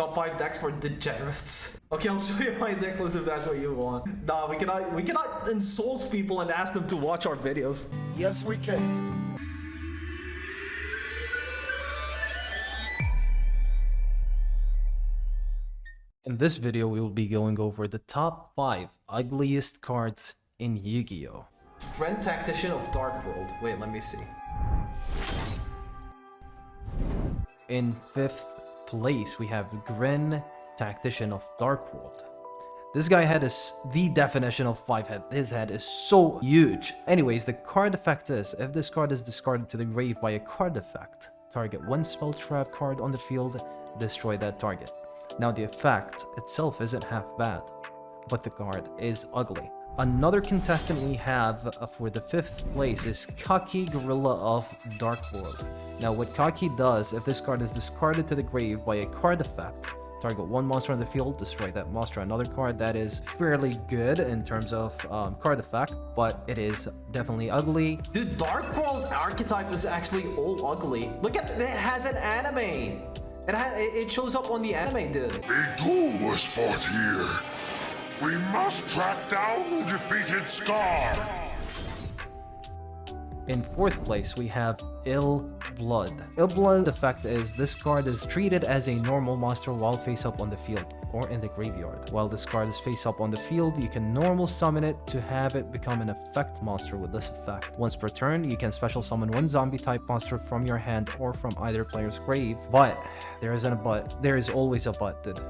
Top 5 decks for degenerates. Okay, I'll show you my deck list if that's what you want. Nah, we cannot insult people and ask them to watch our videos. Yes, we can. In this video, we will be going over the top 5 ugliest cards in Yu-Gi-Oh! Gren Tactician of Dark World. Wait, let me see. In 5th place, we have Gren Tactician of Dark World. This guy head is the definition of 5 head. His head is so huge. Anyways, the card effect is, if this card is discarded to the grave by a card effect, target one spell trap card on the field, destroy that target. Now the effect itself isn't half bad, but the card is ugly. Another contestant we have for the 5th place is Kaki Gorilla of Dark World. Now what Kaki does, if this card is discarded to the grave by a card effect, target one monster on the field, destroy that monster. Another card that is fairly good in terms of card effect, but it is definitely ugly. Dude, Dark World archetype is actually all ugly. Look at it, has an anime. It shows up on the anime, dude. A duel was fought here. We must track down the defeated Scar. In 4th place, we have Ill Blood. Ill Blood effect is this card is treated as a normal monster while face up on the field or in the graveyard. While this card is face up on the field, you can normal summon it to have it become an effect monster with this effect. Once per turn, you can special summon one zombie type monster from your hand or from either player's grave. But there isn't a but. There is always a but, dude.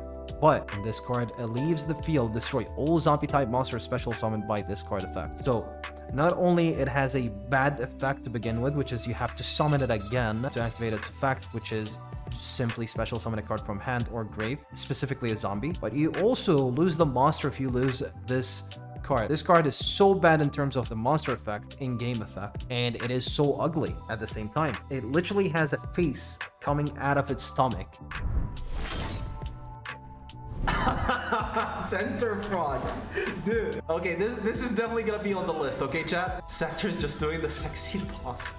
But in this card, it leaves the field, destroy all zombie type monsters special summoned by this card effect. So not only it has a bad effect to begin with, which is you have to summon it again to activate its effect, which is simply special summon a card from hand or grave, specifically a zombie, but you also lose the monster if you lose this card. This card is so bad in terms of the monster effect, in-game effect, and it is so ugly at the same time. It literally has a face coming out of its stomach. Center Frog. Dude. Okay, this is definitely gonna be on the list, okay, chat? Center's just doing the sexy boss.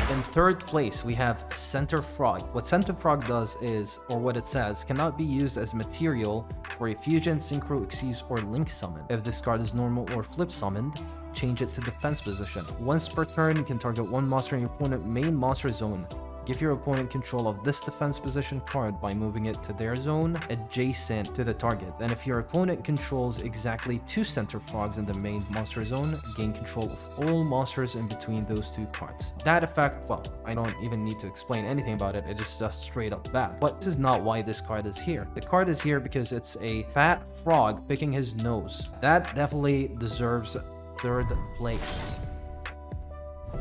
In 3rd place, we have Center Frog. What Center Frog does is, or what it says, cannot be used as material for a fusion, synchro, xyz, or link summon. If this card is normal or flip summoned, change it to defense position. Once per turn, you can target one monster in your opponent's main monster zone. Give your opponent control of this defense position card by moving it to their zone adjacent to the target. Then if your opponent controls exactly 2 Center Frogs in the main monster zone, gain control of all monsters in between those 2 cards. That effect, well, I don't even need to explain anything about it, it is just straight up bad. But this is not why this card is here. The card is here because it's a fat frog picking his nose. That definitely deserves 3rd place.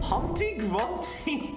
Humpty Grunty.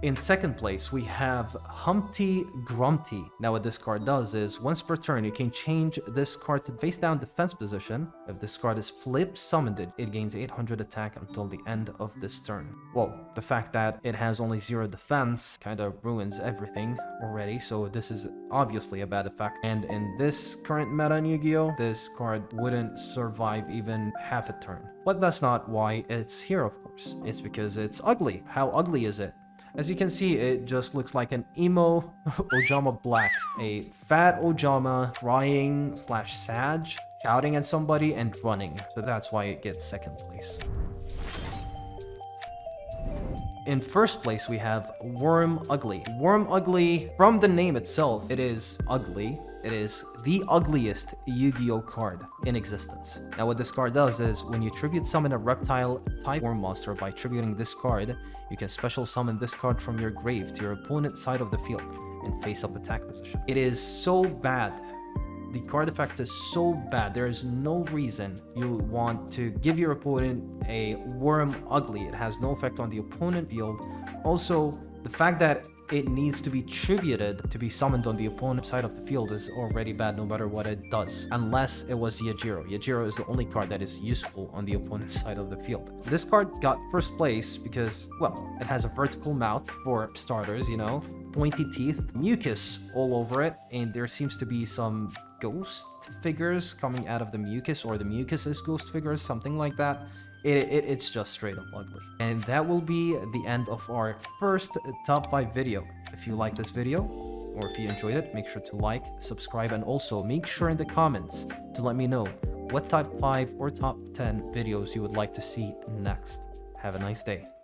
In 2nd place, we have Humpty Grumpty. Now what this card does is, once per turn, you can change this card to face down defense position. If this card is flip summoned, it gains 800 attack until the end of this turn. Well, the fact that it has only 0 defense kind of ruins everything already, so this is obviously a bad effect. And in this current meta in Yu-Gi-Oh!, this card wouldn't survive even half a turn. But that's not why it's here, of course. It's because it's ugly. How ugly is it? As you can see, it just looks like an emo Ojama Black. A fat Ojama crying / sad, shouting at somebody and running. So that's why it gets 2nd place. In 1st place, we have Worm Ugly. Worm Ugly, from the name itself, it is ugly. It is the ugliest Yu-Gi-Oh card in existence. Now what this card does is, when you tribute summon a reptile type worm monster by tributing this card, you can special summon this card from your grave to your opponent's side of the field in face up attack position. It is so bad. The card effect is so bad. There is no reason you want to give your opponent a Worm Ugly. It has no effect on the opponent field. Also, the fact that it needs to be tributed to be summoned on the opponent's side of the field is already bad no matter what it does. Unless it was Yajiro. Yajiro is the only card that is useful on the opponent's side of the field. This card got 1st place because, well, it has a vertical mouth for starters, you know, pointy teeth, mucus all over it, and there seems to be some ghost figures coming out of the mucus, or the mucus is ghost figures, something like that. It's just straight up ugly. And that will be the end of our first top 5 video. If you like this video, or if you enjoyed it, make sure to like, subscribe, and also make sure in the comments to let me know what top 5 or top 10 videos you would like to see next. Have a nice day.